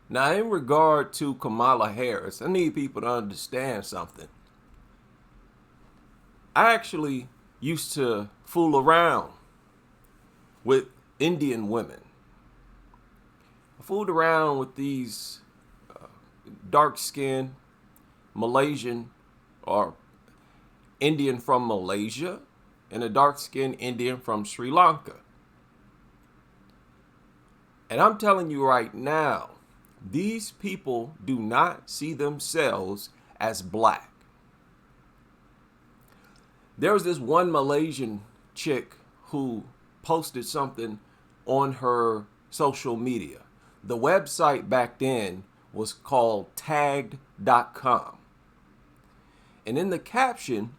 Now, in regard to Kamala Harris, I need people to understand something. I actually used to fool around with Indian women. I fooled around with these dark skinned Malaysian or Indian from Malaysia and a dark skinned Indian from Sri Lanka. And I'm telling you right now, these people do not see themselves as black. There was this one Malaysian chick who posted something on her social media. The website back then was called tagged.com. And in the caption,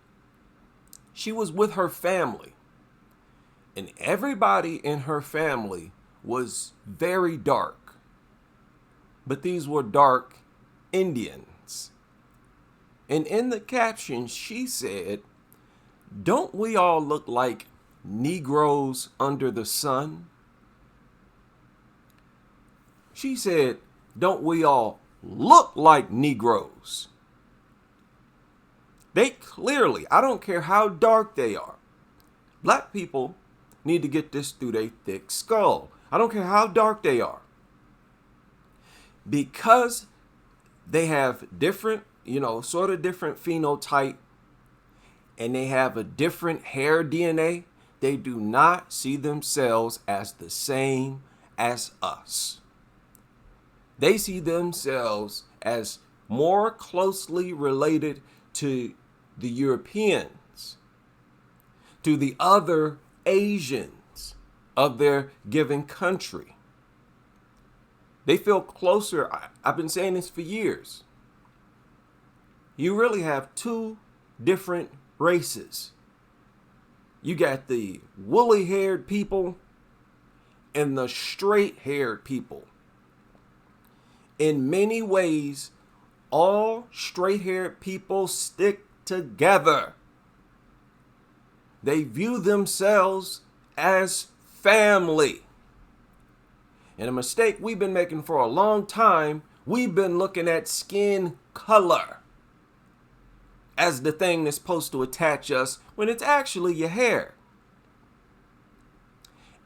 she was with her family. And everybody in her family was very dark. But these were dark Indians. And in the caption, she said, "Don't we all look like Negroes under the sun?" She said, "Don't we all look like Negroes?" They clearly, I don't care how dark they are, black people need to get this through their thick skull. I don't care how dark they are. Because they have different, sort of different phenotype, and they have a different hair DNA, they do not see themselves as the same as us. They see themselves as more closely related to the Europeans, to the other Asians of their given country. They feel closer. I've been saying this for years. You really have two different races. You got the woolly haired people and the straight haired people. In many ways, all straight haired people stick together. They view themselves as family. And a mistake we've been making for a long time, we've been looking at skin color as the thing that's supposed to attach us when it's actually your hair.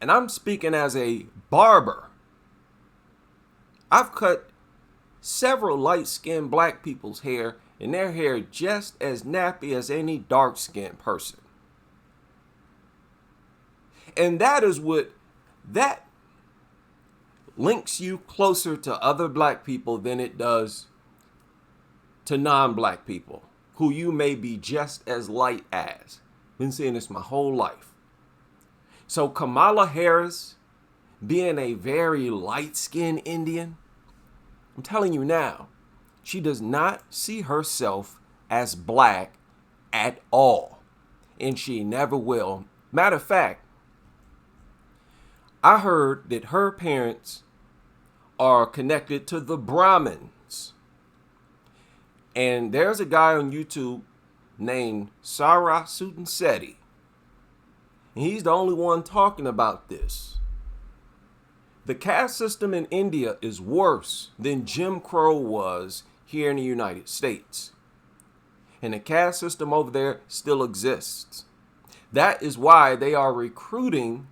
And I'm speaking as a barber. I've cut several light-skinned black people's hair, and their hair just as nappy as any dark-skinned person. And that links you closer to other black people than it does to non-black people who you may be just as light as. Been seeing this my whole life. So Kamala Harris, being a very light-skinned Indian, I'm telling you now, she does not see herself as black at all. And she never will. Matter of fact, I heard that her parents are connected to the Brahmins. And there's a guy on YouTube named Sarah Sudenseti. And he's the only one talking about this. The caste system in India is worse than Jim Crow was here in the United States. And the caste system over there still exists. That is why they are recruiting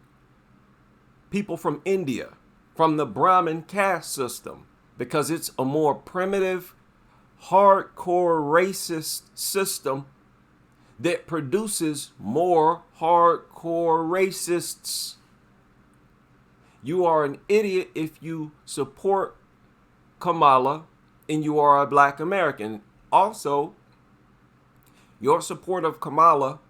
people from India, from the Brahmin caste system, because it's a more primitive, hardcore racist system that produces more hardcore racists. You are an idiot if you support Kamala and you are a black American. Also, your support of Kamala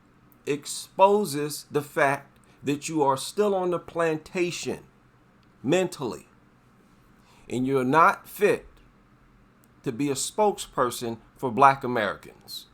exposes the fact that you are still on the plantation mentally, and you're not fit to be a spokesperson for black Americans.